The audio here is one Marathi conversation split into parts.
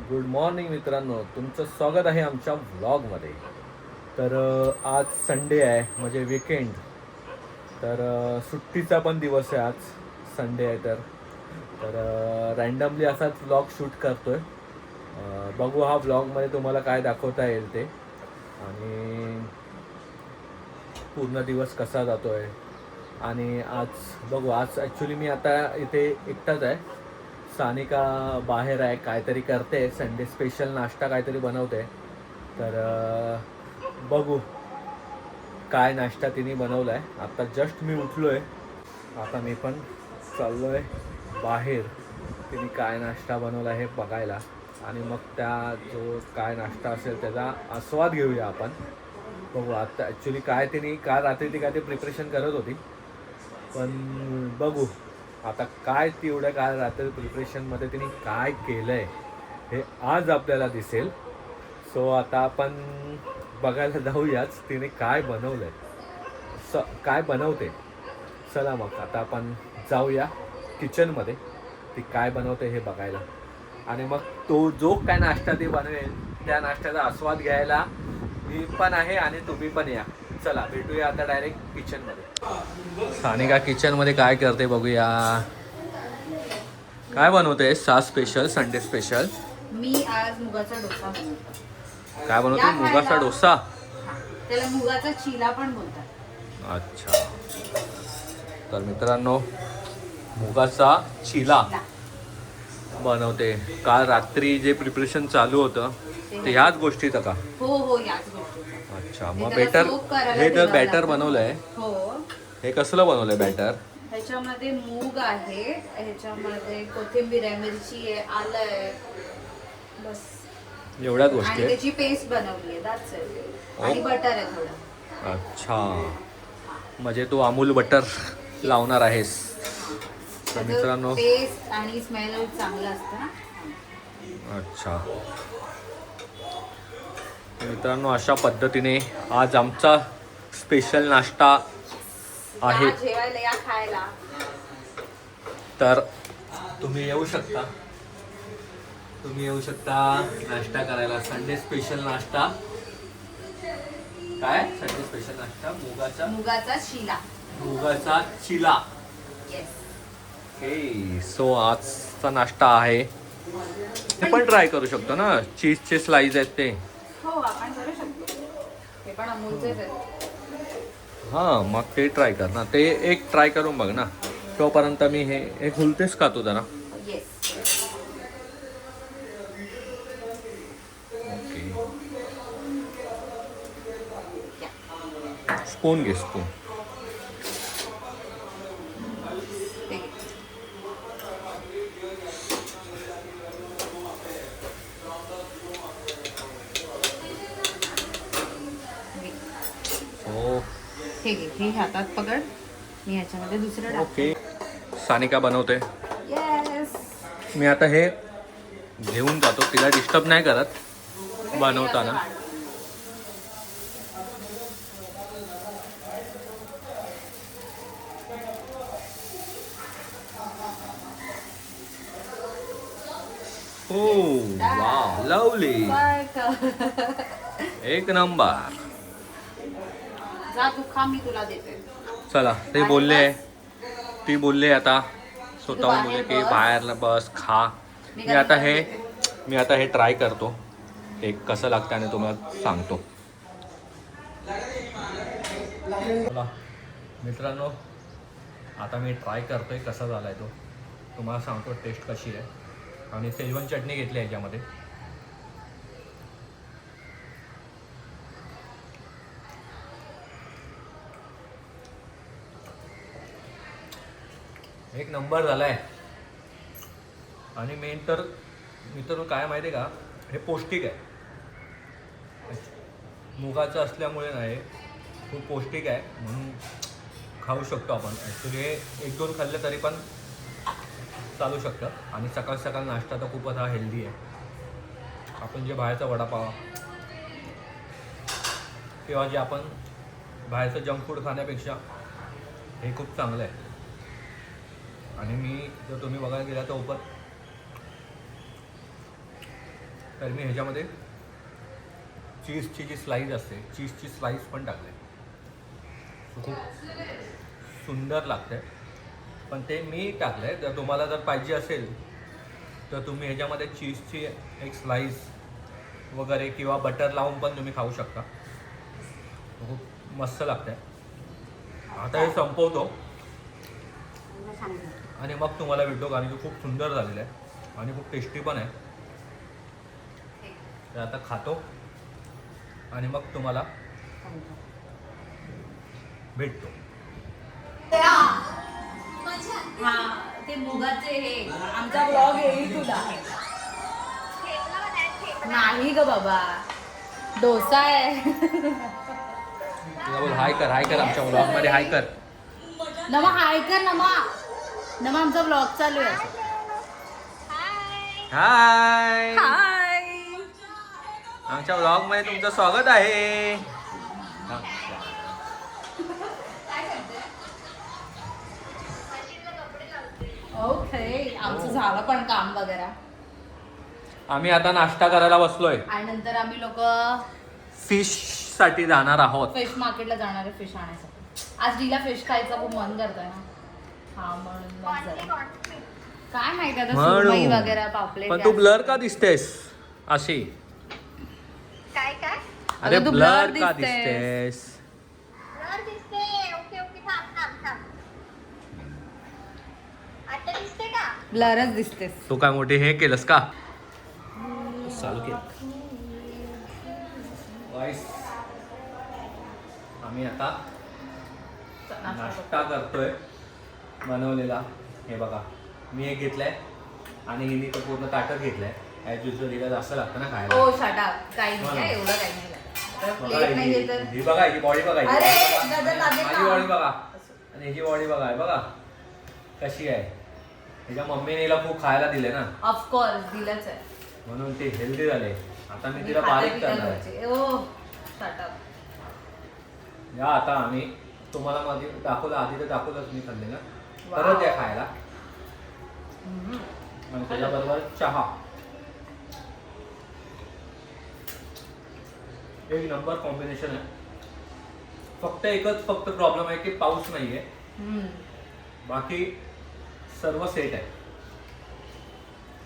गुड मॉर्निंग मित्रांनो, तुमचं स्वागत आहे आमच्या व्लॉगमध्ये. तर आज संडे आहे म्हणजे विकेंड. तर सुट्टीचा पण दिवस आहे आज. संडे आहे तर रँडमली असाच व्लॉग शूट करतो आहे. बघू हा व्लॉगमध्ये तुम्हाला काय दाखवता येईल ते, आणि पूर्ण दिवस कसा जातो आहे. आणि आज बघू, आज ॲक्च्युली मी आता इथे एकटाच आहे. सानिका बाहेर आहे, काहीतरी करते, संडे स्पेशल नाश्ता काहीतरी बनवते. तर बघू काय नाश्ता तिने बनवला आहे. आता जस्ट मी उठलो आहे, आता मी पण चाललो आहे बाहेर तिने काय नाश्ता बनवला हे बघायला. आणि मग त्या जो काय नाश्ता असेल त्याचा आस्वाद घेऊया आपण. बघू आता ॲक्च्युली काय तिने काल रात्री ती काय ते प्रिपरेशन करत होती, पण बघू आता काय ती एवढ्या काळ रात्री प्रिपरेशनमध्ये तिने काय केलं आहे हे आज आपल्याला दिसेल. सो आता आपण बघायला जाऊयाच तिने काय बनवलं आहे, काय बनवते. चला मग आता आपण जाऊया किचनमध्ये, ती काय बनवते हे बघायला. आणि मग तो जो काय नाश्ता ती बनवेल त्या नाश्त्याचा आस्वाद घ्यायला मी पण आहे आणि तुम्ही पण या. चला भेटूया आता डायरेक्ट किचनमध्ये. सानिका किचनमध्ये काय करते बघूया. काय बनवते सा स्पेशल, संडे स्पेशल? मी आज मुगाचा डोसा बनवतो. काय बनवते? मुगाचा डोसा. त्याला मुगाचा चिला पण बोलतात. अच्छा, तर मित्रांनो मुगाचा चिला बनवते. काल रात्री जे प्रिपरेशन चालू होतं ते ह्याच गोष्टीचं का? हो हो, याच गोष्टीचं. अच्छा, मग बॅटर हे तर बॅटर बनवलंय. हो, हे कसलं बनवलंय बॅटर? ह्याच्यामध्ये मूग आहे, ह्याच्यामध्ये कोथिंबीर आहे, मिरची आहे, आलं आहे, बस एवढ्याच गोष्टी आणि आहे. त्याची पेस्ट बनवली आहे, that's it. आणि बटर आहे थोडं. अच्छा, म्हणजे तू अमूल बटर लावणार आहेस. तर मित्रांनो टेस्ट आणि स्मेल चांगलं असतं ना. अच्छा, मित्रांनो अशा पद्धतीने आज आमचा स्पेशल नाश्ता आहे. या जेवायला, या खायला. तर तुम्ही येऊ शकता, नाश्ता करायला. संडे स्पेशल नाश्ता. काय संडे स्पेशल नाश्ता? मुगाचा चिला. येस. ओके, सो आजचा नाश्ता आहे. हे पण ट्राय करू शकतो ना, चीजचे स्लाइस आहेत ते. हो, आपण करू शकतो. हे पण अमूलचेच आहेत. हां, मग ते ट्राय कर ना, ते एक ट्राय करून बघ ना. तोपर्यंत मी हे खुलतेस का तू जरा? येस. ओके, स्पून घे, स्पून. हो, हे घे, हे हातात पकड. मी ह्याच्यामध्ये दुसरं टाकते. ओके. सानिका बनवते. येस. मी आता हे घेऊन जातो, तिला डिस्टर्ब नाही करत बनवताना. हो, वाव, लवली, एक नंबर. जा तू खा, मी तुला देते. चला, ती बोलले आता स्वतःहून बोलले की बाहेर बस खा. मी आता हे ट्राय करतो, ते कसं लागतं आणि तुम्हाला सांगतो. चला मित्रांनो, आता मी ट्राय करतोय कसा झालाय तो, तुम्हाला सांगतो टेस्ट कशी आहे. आणि शेजवान चटणी घेतली आहे ह्याच्यामध्ये. एक नंबर झालाय. आणि मेन तर मित्रांनो काय माहिती आहे का, हे पौष्टिक आहे. मुगाचं असल्यामुळे नाही, खूप पौष्टिक आहे, म्हणून खाऊ शकतो आपण. ॲक्च्युली हे 1-2 खाल्ले तरी पण चालू शकतं. आणि सकाळ नाश्ता तर खूपच हा हेल्दी आहे. आपण जे बाहेरचा वडापाव किंवा जे आपण बाहेरचं जंक फूड खाण्यापेक्षा हे खूप चांगलं आहे. आणि मी जर तुम्ही बघायला गेला तर तर मी ह्याच्यामध्ये चीजची जी स्लाईस असते चीजची स्लाईस पण टाकले. खूप सुंदर लागते. पण ते मी टाकलं आहे. जर तुम्हाला जर पाहिजे असेल तर तुम्ही ह्याच्यामध्ये चीजची एक स्लाईस वगैरे किंवा बटर लावून पण तुम्ही खाऊ शकता. खूप मस्त लागतं आहे. आता हे संपवतो आणि मग तुम्हाला भेटतो, कारण की खूप सुंदर झालेलं आहे आणि खूप टेस्टी पण आहे. तर आता खातो आणि मग तुम्हाला भेटतो. हा ते मुगाचे हे आमचा ब्लॉग येईल तुला. नाही ग बाबा, डोसा आहे. बोल हाय कर आमच्या ब्लॉगमध्ये हाय कर. नमा हाय कर नमा. नमा आमचा ब्लॉग चालू आहे. हाय, हाय. आमच्या ब्लॉगमध्ये तुमचं स्वागत आहे. ओके, आमचं झालं पण काम वगैरे. आम्ही आता नाश्ता करायला बसलोय आणि नंतर आम्ही लोक फिश साठी जाणार आहोत. फिश मार्केटला जाणार आहे फिश आणायसाठी. आज डीला फिश खायचं खूप मन करतोय ना. हा म्हणून मग जरा. काय माहिती आता सुरमई वगैरे पापलेट. पण तू ब्लर का दिसतेस अशी? काय काय अरे तू ब्लर blur का दिसतेस. दिसतेस? ब्लर दिसते. ओके ओके थांब आता दिसते का? ब्लरच दिसतेस. तू काय मोठी हे केलंस का? चालू केलं. आम्ही आता नाश्ता करतोय बनवलेला. हे बघा, मी एक घेतलाय आणि हिने तर पूर्ण ताटच घेतलंय. ॲज युजल हिला जास्त लागतं ना खायला. ओ शट अप. काही नाही काय, एवढं काही नाही लागत. प्लेट नाही घेत. ही बघा, ही बॉडी बघा, अरे, नजर लागेल माझी ना. बॉडी बघा आणि ह्याची बॉडी बघा. बघा कशी आहे. ह्याच्या मम्मीने हिला खूप खायला दिले ना, ऑफकोर्स दिलंच आहे. म्हणून ते हेल्दी झाले. आता मी तिला बारीक करणार आहे. ओ शट अप. या आता आम्ही तुम्हाला मध्ये दाखवलं, आधी तर दाखवलंच मी खाल्लेलं. परत या खायला. आणि त्याच्याबरोबर चहा. एक नंबर कॉम्बिनेशन आहे. फक्त प्रॉब्लेम आहे की पाऊस नाहीये. बाकी सर्व सेट आहे.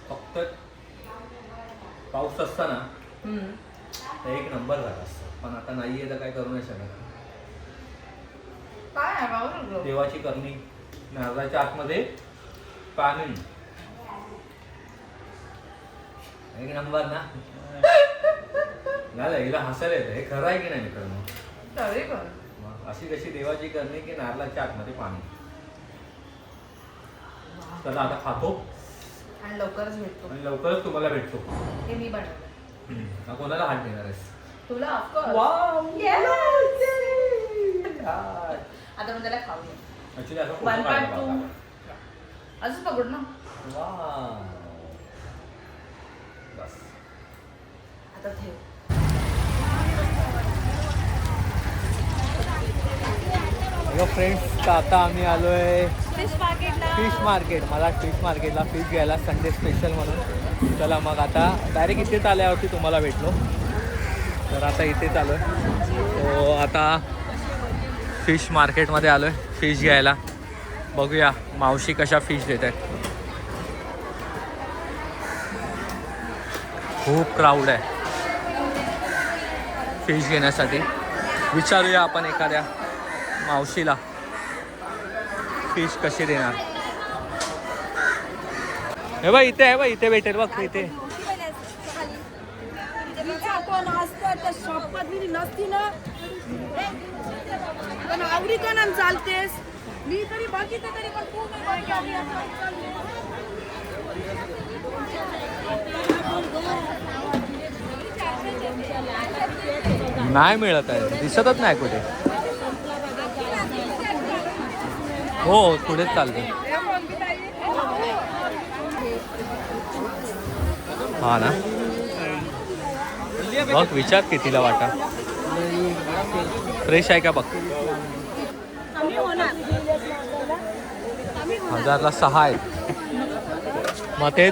फक्त पाऊस असता ना तर एक नंबर झाला असतं. पण आता नाहीये तर काय करू नाही शकत. काय आहे बाबा? देवाची करणी. नारळाच्या आतमध्ये पाणी. एक नंबर ना. झालं, हिला हसायला येतं. हे खरं आहे की नाही मित्रांनो? तरी पण मग अशी कशी देवाची करणी की नारळाच्या आतमध्ये पाणी. चला आता खातो आणि लवकरच भेटतो. आणि लवकरच तुम्हाला भेटतो. हे मी बनवलं. कोणाला हात देणार आहेस? तुला ऑफकोर्स. वाव. आता मग त्याला खाऊ दे. ऍक्च्युली असं फोटो 1 काढला part 2 बाबा. असंच पकड ना. वाव. बस. आता ठेव. हॅलो फ्रेंड्स, तर आता आम्ही आलोय फिश मार्केटला. Fish market. मला फिश मार्केटला फिश घ्यायला, संडे स्पेशल म्हणून. चला मग आता डायरेक्ट इथेच आल्यावरती तुम्हाला भेटलो. तर आता इथेच आलो आहे. तो आता फिश मार्केटमध्ये आलो आहे फिश घ्यायला. बघूया मावशी कशा फिश देत आहेत. खूप क्राऊड आहे फिश घेण्यासाठी. विचारूया आपण एखाद्या मावशीला फिश कशी देणार. हे बघ इथे आहे, बघ इथे भेटेल. बघ इथे. पण आवडी का ना चालतेस. मी तरी बघितलं तरी पण तू नाही मिळत आहे, दिसतच नाही कुठे. हो पुढेच चालते. हा ना. बघ विचार कितीला वाटा. फ्रेश आहे का बघ. 1000ला 6 आहेत. मग ते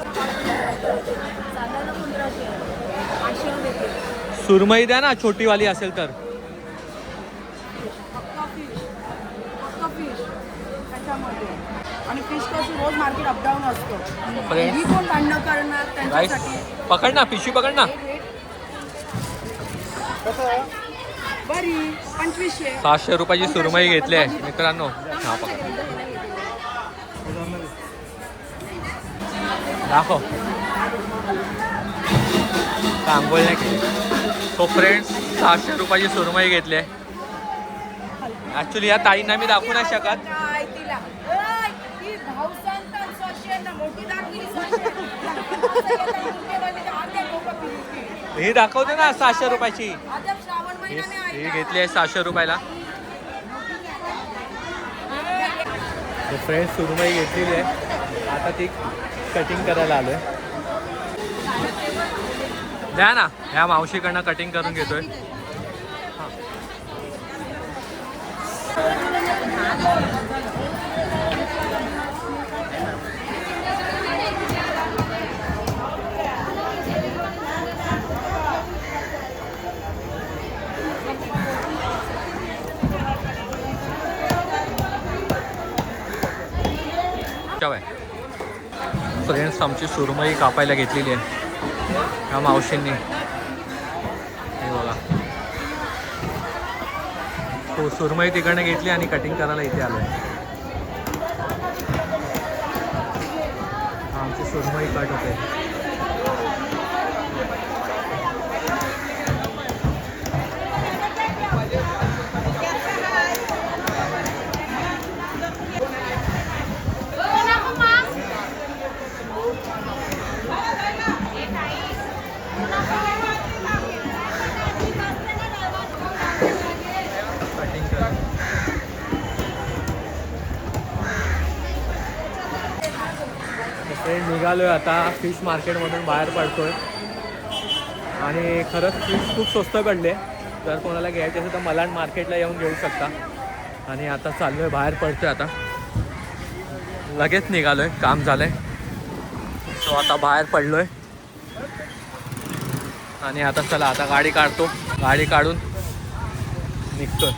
सुरमई द्या ना, छोटी वाली असेल तर. फक्त फिश त्याच्यामध्ये. आणि फिश कशी रोज मार्केट अपडाऊन असतो. Friends. ही कोण भांडणं करणार राईस त्यांच्यासाठी. पकड ना, पिशवी पकड ना. बरी 2500. 700 रुपयाची सुरमई घेतली आहे मित्रांनो. हा पकड, दाखव. आंघोळ नाही केली. तो फ्रेंड्स 700 रुपयाची सुरमई घेतली आहे. ॲक्च्युली या ताईंना मी दाखवू नाही शकत. काय तिला ओय, ही भाव सांगतात 600 ना, मोठी दाखवली 600. ही दाखवते ना 700 रुपयाची. आता श्रावण महिना नाही ही घेतली आहे 700 रुपयाला. फ्रेंड्स सुरमई घेतलेली आहे, आता ती कटिंग करायला आलोय. द्या ना, ह्या मावशीकडनं कटिंग करून घेतोय. फ्रेंड्स आमची सुरमई कापायला घेतलेली आहे ह्या मावशींनी. हे बघा, तो सुरमई तिकडनं घेतली आणि कटिंग करायला इथे आलो. आमची सुरमई कट होते. निघालोय आता फिश मार्केटमधून बाहेर पडतोय आणि खरंच फिश खूप स्वस्त पडले. जर कोणाला घ्यायचे असेल तर मलाड मार्केटला येऊन घेऊ शकता. आणि आता चाललोय, बाहेर पडतोय आता. लगेच निघालोय, काम झालंय. सो आता बाहेर पडलोय आणि आता चला आता गाडी काढतो. गाडी काढून निघतोय.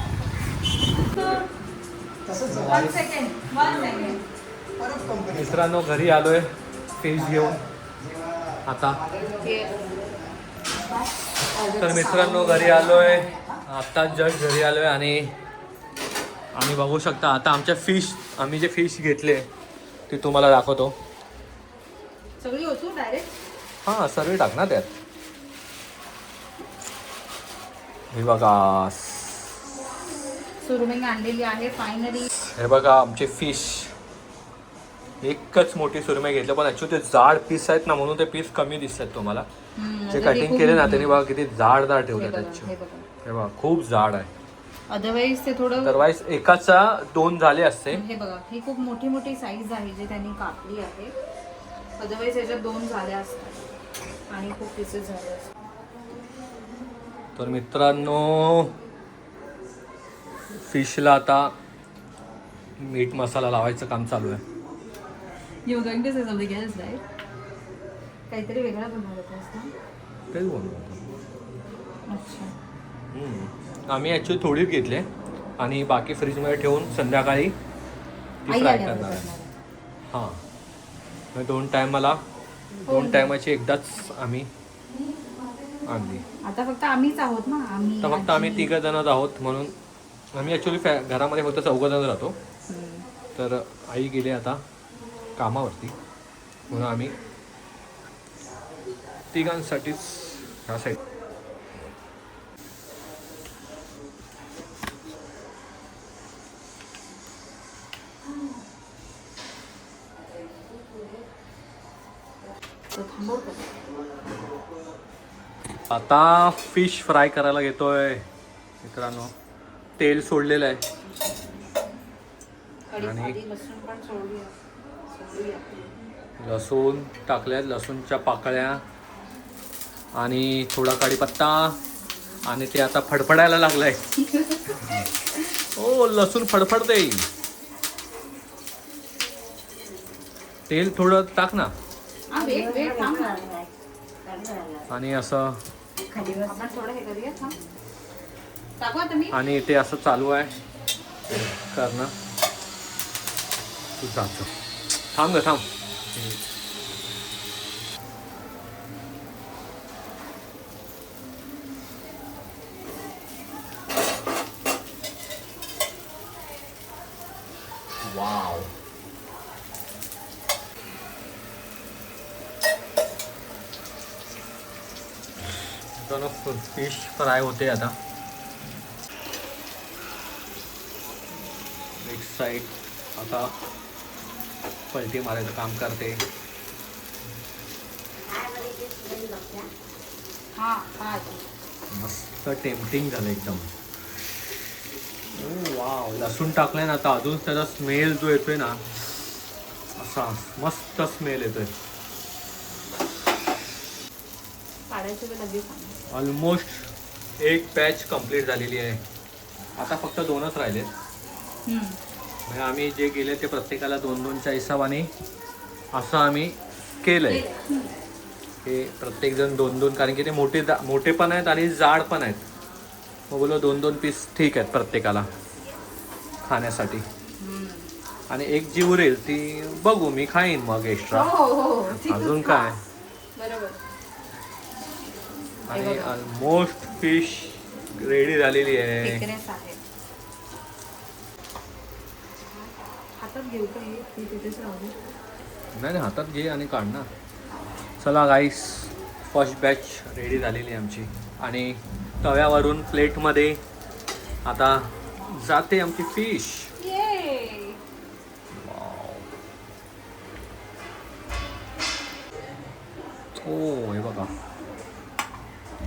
मित्रांनो घरी आलोय फिश घेऊन आता. तर मित्रांनो घरी आलोय, आता जस्ट घरी आलोय आणि आम्ही बघू शकता आता आमच्या फिश, आम्ही जे फिश घेतले ते तुम्हाला दाखवतो. सगळी होतो डायरेक्ट. हां सर्व टाक ना त्यात. हे बघा सुरमई आणलेली आहे फायनली. हे बघा आमचे फिश. एकच मोठी सुरमई घेतली, पण ॲक्च्युली ते जाड पीस आहेत ना म्हणून ते पीस कमी दिसत आहेत तुम्हाला. जे कटिंग केले ना त्यांनी बघा किती जाड ठेवले त्याचे. हे बघा खूप जाड आहे. अदरवाईज ते थोडं अदरवाईज एकाचा 2 झाले असते. हे बघा ही खूप मोठी मोठी साईज आहे जी त्यांनी कापली आहे. अदरवाईज याच्यात 2 झाल्या असतात आणि खूप पीसेस झाले असतात. तर मित्रांनो फिशला आता मीठ मसाला लावायचं काम चालू आहे. You were going to say something else, right? काहीतरी वेगळा बनवलं होतास ना? तेच बोलतो. अच्छा. आम्ही ॲक्च्युली थोडीच घेतले आणि बाकी फ्रीजमध्ये ठेवून संध्याकाळी ती फ्राय करणार आहे. हां मग 2 टायमाला 2 टायमाची एकदाच आम्ही आणली. आता फक्त आम्हीच आहोत ना. तर फक्त आम्ही 3 जणच आहोत म्हणून आम्ही ॲक्च्युली घरामध्ये फक्त 4 जण राहतो. तर आई गेली आता कामावरती म्हणून आम्ही 3घांसाठीच ह्या साईड. आता फिश फ्राय करायला घेतोय मित्रांनो. तेल सोडलेलं आहे आणि लसूण टाकल्यात, लसूणच्या पाकळ्या आणि थोडा कढीपत्ता आणि ते आता फडफडायला लागलंय. ओ लसूण फडफडते. तेल थोडं टाक ना. आणि असं खाली बस. आपण थोडं हे करूया थांब. टाकू आता मी. आणि ते असं चालू आहे करणं. तू जातो थांब ग थांब. वाव. फिश फ्राय होते आता. एक साईड आता पलटी मारायचं काम करते. हा हा. मस्त टेम्पटिंग झालं एकदम. वाव. लसूण टाकलंय ना आता अजून त्याचा स्मेल जो येतोय ना असा मस्त स्मेल येतोय. काढायचं वेळ लगेच सांग. ऑलमोस्ट एक बॅच कंप्लीट झालेली आहे. आता फक्त 2च राहिलेत. म्हणजे आम्ही जे गेले ते प्रत्येकाला 2-2च्या हिशोबाने असं आम्ही केलंय. हे प्रत्येकजण 2-2 कारण की ते मोठे पण आहेत आणि जाड पण आहेत. मग बोलो 2-2 पीस ठीक आहेत प्रत्येकाला खाण्यासाठी. आणि एक जी उरेल ती बघू मी खाईन मग एक्स्ट्रा. अजून काय. बरोबर. आणि ऑलमोस्ट फिश रेडी झालेली आहे. थिकनेस आहे. हातात घेऊ का हे तिथेच राहू. नाही हातात घे आणि काढ ना. चला गाईस फर्स्ट बॅच रेडी झालेली आहे आमची. आणि तव्यावरून प्लेटमध्ये आता जाते आमची फिश. ओ हे बघा.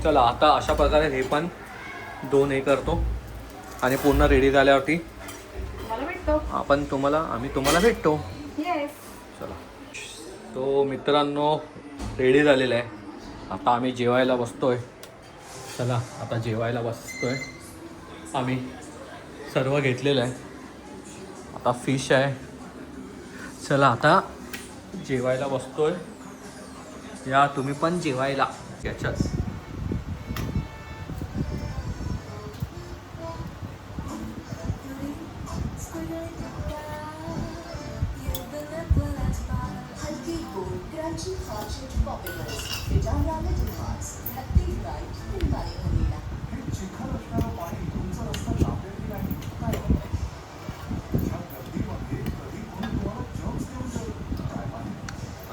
चला आता अशा प्रकारे हे पण 2 हे करतो आणि पूर्ण रेडी झाल्यावरती मला भेटतो. आम्ही तुम्हाला भेटतो. येस. चला. तो मित्रांनो रेडी झालेला आहे. आता आम्ही जेवायला बसतोय. चला आता जेवायला बसतोय. आम्ही सर्व घेतलेलं आहे. आता फिश आहे. चला आता जेवायला बसतोय. या तुम्ही पण जेवायला याच्यात.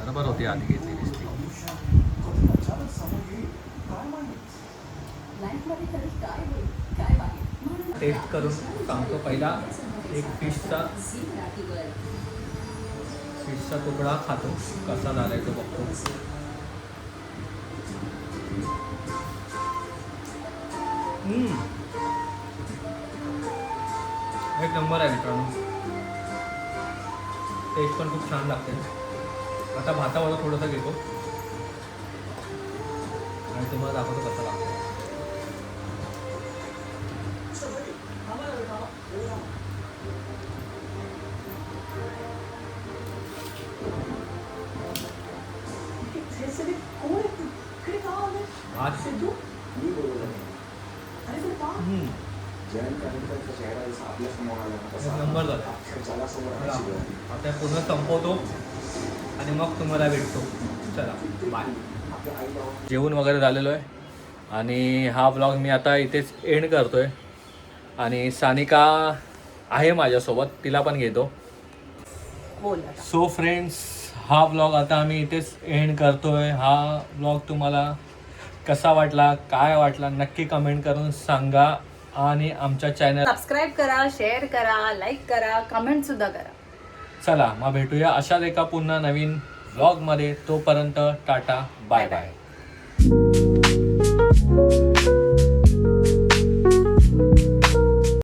बरोबर होती आधी घेतलेली. टेस्ट करून सांगतो. पहिला एक फिशचा तुकडा खातो कसा झालाय तो बघतो. एक नंबर आहे मित्रांनो. टेस्ट पण खूप छान लागते. आता भातावर थोडंसं घेतो आणि तुम्हाला दाखवतो कसं लागतं. आज नंबर झाला. आता पूर्ण संपवतो आणि मग तुम्हाला भेटतो. चला बाय. जेवण वगैरे झालेलो आहे आणि हा ब्लॉग मी आता इथेच एंड करतोय. आणि सानिका आहे माझ्यासोबत, तिला पण घेतो. सो फ्रेंड्स हा ब्लॉग आता आम्ही इथेच एंड करतोय. हा ब्लॉग तुम्हाला कसा वाटला, काय वाटला नक्की कमेंट करून सांगा. आणि आमच्या चॅनल सबस्क्राईब करा, शेअर करा, लाईक करा, कमेंट सुद्धा करा. चला मग भेटूया अशाच एका पुन्हा नवीन व्लॉगमध्ये. तोपर्यंत टाटा बाय बाय.